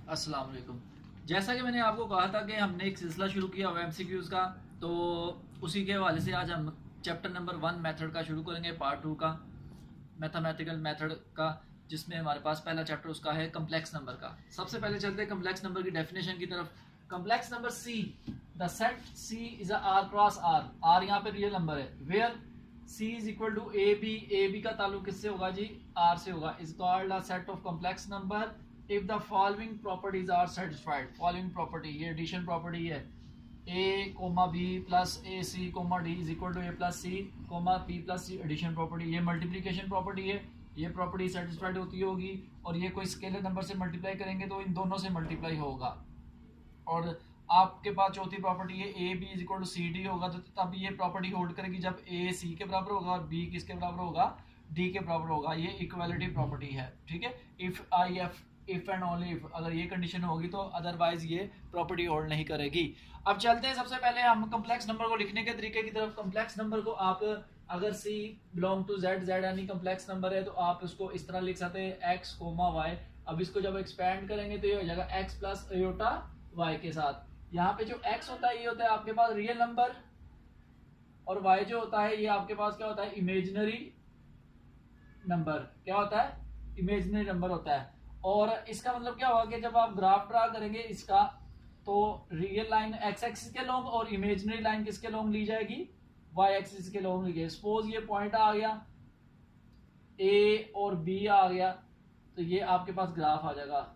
अस्सलाम वालेकुम। जैसा कि मैंने आपको कहा था कि हमने एक सिलसिला शुरू किया हुआ एमसीक्यूज़ का, तो उसी के हवाले से आज हम चैप्टर नंबर 1 मेथड का शुरू करेंगे, पार्ट 2 का, मैथमेटिकल मेथड का, जिसमें हमारे पास पहला चैप्टर उसका है कम्प्लेक्स नंबर का। सबसे पहले चलते हैं कम्प्लेक्स नंबर की डेफिनेशन की तरफ। Complex number C, the set C is a R cross R. R यहाँ पे रियल नंबर है, where C is equal to A B. A B का ताल्लुक किससे होगा जी? आर से होगा। Is called a set of complex number if the following properties are satisfied. Following property, ये एडिशन प्रॉपर्टी है, A comma B plus A C comma D is equal to A plus C comma P plus C. Addition property, ये multiplication property है, ये property satisfied होती होगी, और ये कोई स्केलर नंबर से मल्टीप्लाई करेंगे तो इन दोनों से मल्टीप्लाई होगा। और आपके पास चौथी प्रॉपर्टी है A B is equal to C D होगा, तो तब ये प्रॉपर्टी होल्ड करेगी जब ए सी के बराबर होगा और बी किसके बराबर होगा? डी के बराबर होगा। ये इक्वालिटी प्रॉपर्टी है, ठीक है। If I F, if and only if, अगर ये कंडीशन होगी तो अदरवाइज ये प्रॉपर्टी होल्ड नहीं करेगी। अब चलते हैं सबसे पहले हम कम्प्लेक्स नंबर को लिखने के तरीके की तरफ। कम्प्लेक्स नंबर को आप अगर सी बिलोंग टू जेड, जेड यानी कम्प्लेक्स नंबर है, तो आप उसको इस तरह लिख सकते हैं एक्स कोमा वाई। अब इसको जब एक्सपैंड करेंगे तो ये हो जाएगा एक्स प्लस एयोटा वाई के साथ। यहाँ पे जो x होता है ये होता है आपके पास रियल नंबर, और y जो होता है ये आपके पास क्या होता है? Imaginary number. क्या होता है? इमेजिनरी नंबर होता है। और इसका मतलब क्या होगा कि जब आप ग्राफ ड्रा करेंगे इसका, तो रियल लाइन x एक्सिस के लॉन्ग और इमेजिनरी लाइन किसके लॉन्ग ली जाएगी? y एक्सिस के लॉन्ग ली जाएगी। सपोज ये पॉइंट आ गया a और b आ गया, तो ये आपके पास ग्राफ आ जाएगा,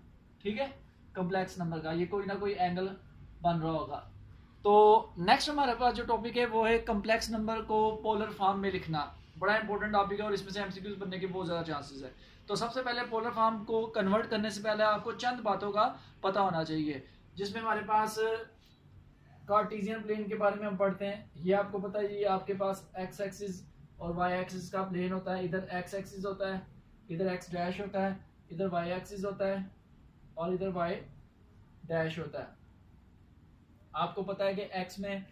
ठीक है, कम्प्लेक्स नंबर का। ये कोई ना कोई एंगल बन रहा होगा। तो नेक्स्ट हमारे पास जो टॉपिक है वो है कम्प्लेक्स नंबर को पोलर फॉर्म में लिखना। बड़ा इंपॉर्टेंट टॉपिक है और इसमें से एमसीक्यूज बनने के बहुत ज़्यादा चांसेस है। तो सबसे पहले पोलर फॉर्म को कन्वर्ट करने से पहले आपको चंद बातों का पता होना चाहिए, जिसमें हमारे पास कार्टेशियन प्लेन के बारे में हम पढ़ते हैं। ये आपको पता है, ये आपके पास एक्स एक्सिस और वाई एक्सिस का प्लेन होता है। इधर एक्स एक्सिस होता है, इधर एक्स डैश होता है, इधर वाई एक्सिस होता है, और इधर वाई डैश होता है। आपको पता है कि एक्स में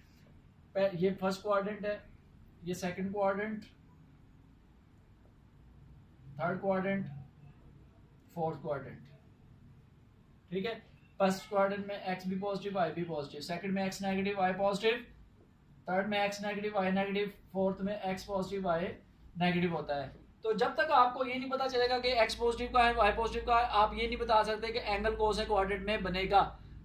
ये फर्स्ट क्वाड्रेंट है, ये second quadrant, third quadrant, fourth quadrant, ठीक है। फर्स्ट क्वाड्रेंट में एक्स भी पॉजिटिव, वाई भी पॉजिटिव, सेकंड में X negative, Y positive, third में X negative, Y negative, fourth में एक्स पॉजिटिव, वाई नेगेटिव होता है। तो जब तक आपको ये नहीं पता चलेगा कि एक्स पॉजिटिव का है, वाई पॉजिटिव का है, आप ये नहीं बता सकते कि एंगल कौन से क्वाड्रेंट में बनेगा।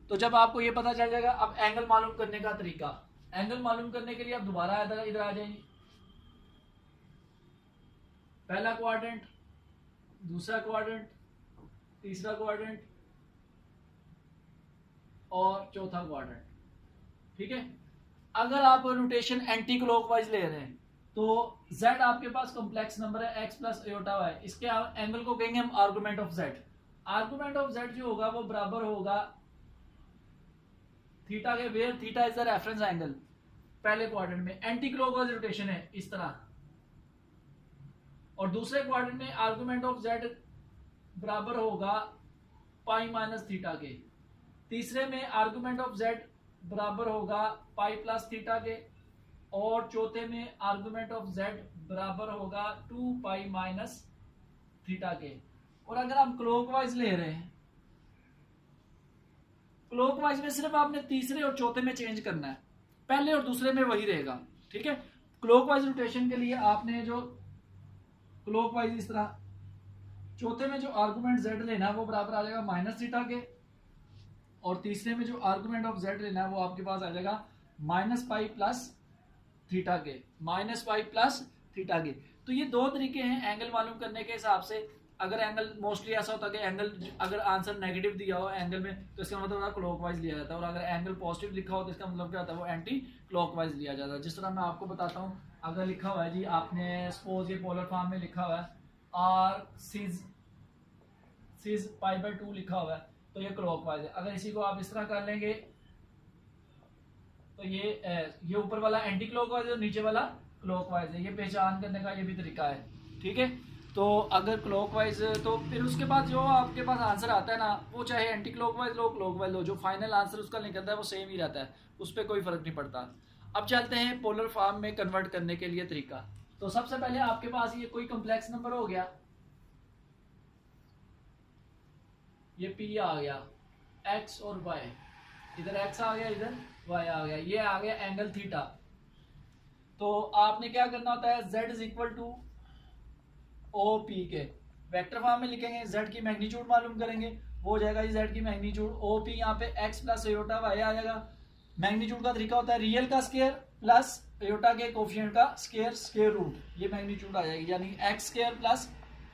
तो जब आपको ये पता चल जाएगा, अब एंगल मालूम करने का तरीका। एंगल मालूम करने के लिए आप दोबारा इधर आ जाइए। पहला क्वाड्रेंट, दूसरा क्वाड्रेंट, तीसरा क्वाड्रेंट और चौथा क्वाड्रेंट, ठीक है। अगर आप रोटेशन एंटी क्लॉकवाइज ले रहे हैं तो z आपके पास कॉम्प्लेक्स नंबर है x प्लस एयोटा y, इसके एंगल को कहेंगे हम argument of z। Argument of z जो होगा वो बराबर होगा थीटा के, where theta is the reference angle. पहले क्वाड्रेंट में एंटी क्लॉकवाइज रोटेशन है इस तरह, और दूसरे क्वाड्रेंट में आर्गुमेंट ऑफ z बराबर होगा पाई माइनस थीटा के। तीसरे में आर्गुमेंट ऑफ z बराबर होगा पाई प्लस थीटा के, और चौथे में आर्गुमेंट ऑफ z बराबर होगा 2 पाई माइनस थीटा के। और अगर हम क्लॉकवाइज ले रहे हैं, क्लॉकवाइज में सिर्फ आपने तीसरे और चौथे में चेंज करना है, पहले और दूसरे में वही रहेगा, ठीक है। क्लॉकवाइज रोटेशन के लिए आपने जो क्लॉकवाइज इस तरह, चौथे में जो आर्गुमेंट z लेना है वो बराबर आ जाएगा माइनस थीटा के, और तीसरे में जो आर्गुमेंट ऑफ z लेना है वो आपके पास आ जाएगा माइनस पाई प्लस थीटा के, माइनस पाई प्लस थीटा के। तो ये दो तरीके हैं एंगल मालूम करने के हिसाब से। अगर एंगल मोस्टली ऐसा होता है कि एंगल, अगर आंसर नेगेटिव दिया हो एंगल में तो इसका मतलब होता है क्लॉकवाइज लिया जाता है, और अगर एंगल पॉजिटिव लिखा हो तो इसका मतलब क्या होता है? वो एंटी क्लॉकवाइज लिया जाता है। जिस तरह मैं आपको बताता हूँ, अगर लिखा हुआ है जी, आपने सपोज ये पोलर फॉर्म में लिखा हुआ है आर सीज पाई बाई 2 लिखा हुआ है, तो ये क्लॉकवाइज है। अगर इसी को आप इस तरह कर लेंगे तो ये ऊपर वाला एंटी क्लॉकवाइज है और नीचे वाला क्लॉकवाइज है। ये पहचान करने का ये भी तरीका है, ठीक है। तो अगर क्लॉकवाइज, तो फिर उसके बाद जो आपके पास आंसर आता है ना, वो चाहे एंटी क्लॉकवाइज लो क्लॉकवाइज लो, जो फाइनल आंसर उसका निकलता है वो सेम ही रहता है, उस पर कोई फर्क नहीं पड़ता। अब चलते हैं पोलर फॉर्म में कन्वर्ट करने के लिए तरीका। तो सबसे पहले आपके पास ये कोई कॉम्प्लेक्स नंबर हो गया, ये p आ गया, एक्स और वाई, इधर एक्स आ गया, इधर वाई आ गया, ये आ गया एंगल थीटा। तो आपने क्या करना होता है, z is equal to O P के वेक्टर फॉर्म में लिखेंगे, z की मैग्नीट्यूड मालूम करेंगे, वो हो जाएगा जी z की मैग्नीट्यूड ओ पी, यहाँ पे x प्लस एयोटा वाई आ जाएगा। मैग्नीट्यूड का तरीका होता है रियल का स्क्वायर प्लस एयोटा के कोफिशिएंट का स्क्वायर, स्क्वायर रूट, ये मैग्नीट्यूड आ जाएगी, यानी x square plus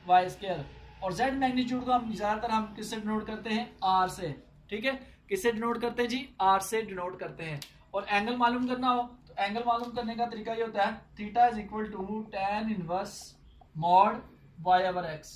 Y square. और z मैग्नीट्यूड को हम ज़्यादातर हम किससे डिनोट करते हैं, r से, ठीक है, किससे डिनोट करते हैं जी, r से डिनोट करते हैं। और एंगल मालूम करना हो तो एंगल मालूम करने का तरीका ये होता है, theta is equal to tan inverse mod y over x,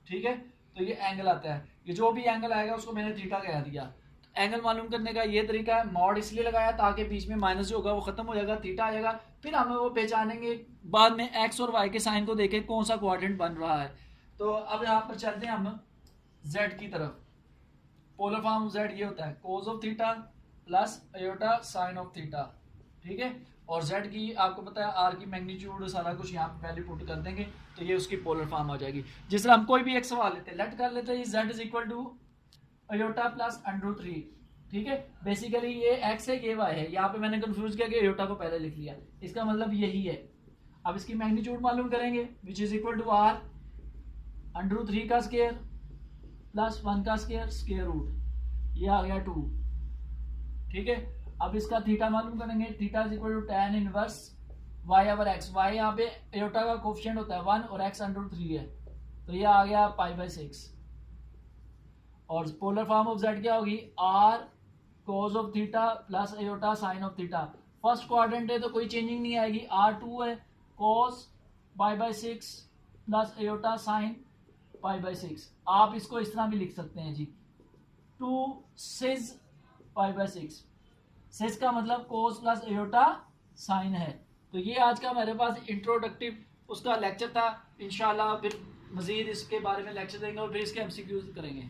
ठीक है। तो ये एंगल आता है, ये जो भी एंगल आएगा उसको मैंने थीटा कह दिया। तो एंगल मालूम करने का ये तरीका है, मॉड इसलिए लगाया ताकि बीच में माइनस जो होगा वो खत्म हो जाएगा, थीटा आ जाएगा, फिर हमें वो पहचानेंगे बाद में x और y के साइन को देखे कौन सा क्वाड्रेंट बन रहा है। तो अब यहाँ पर चलते हैं हम z की तरफ। पोलर फॉर्म z ये होता है cos of theta plus iota sine of theta, ठीक है। और z की आपको पता है r की मैग्नीट्यूड सारा कुछ यहाँ पे पहले पुट कर देंगे तो ये उसकी पोलर फॉर्म हो जाएगी। जिस तरह हम कोई भी एक सवाल लेते हैं, लेट कर लेते हैं z is equal to iota plus √3, ठीक है। बेसिकली ये x है, ये y है, यहाँ पे मैंने कंफ्यूज किया कि एयोटा को पहले लिख लिया, इसका मतलब यही है। अब इसकी मैग्नीट्यूड मालूम करेंगे, which is equal to r √3 का स्क्वायर प्लस 1 का स्क्वायर, स्क्वायर रूट, ये आ गया 2, ठीक है। अब इसका थीटा मालूम करेंगे, theta is equal to tan inverse y over x, y यहाँ पे एयोटा का कोफिशिएंट होता है 1 और x √3 है, तो ये आ गया π/6। और पोलर फॉर्म ऑफ z क्या होगी, r cos of theta plus iota sine of theta. First quadrant है तो कोई चेंजिंग नहीं आएगी, r2 है cos π/6 प्लस एयोटा साइन π/6। आप इसको इस तरह भी लिख सकते हैं जी, 2 सिज π/6, सिज का मतलब कोस प्लस एयोटा साइन है। तो ये आज का मेरे पास इंट्रोडक्टिव उसका लेक्चर था, इंशाल्लाह फिर मजीद इसके बारे में लेक्चर देंगे और फिर इसके एमसीक्यूज करेंगे।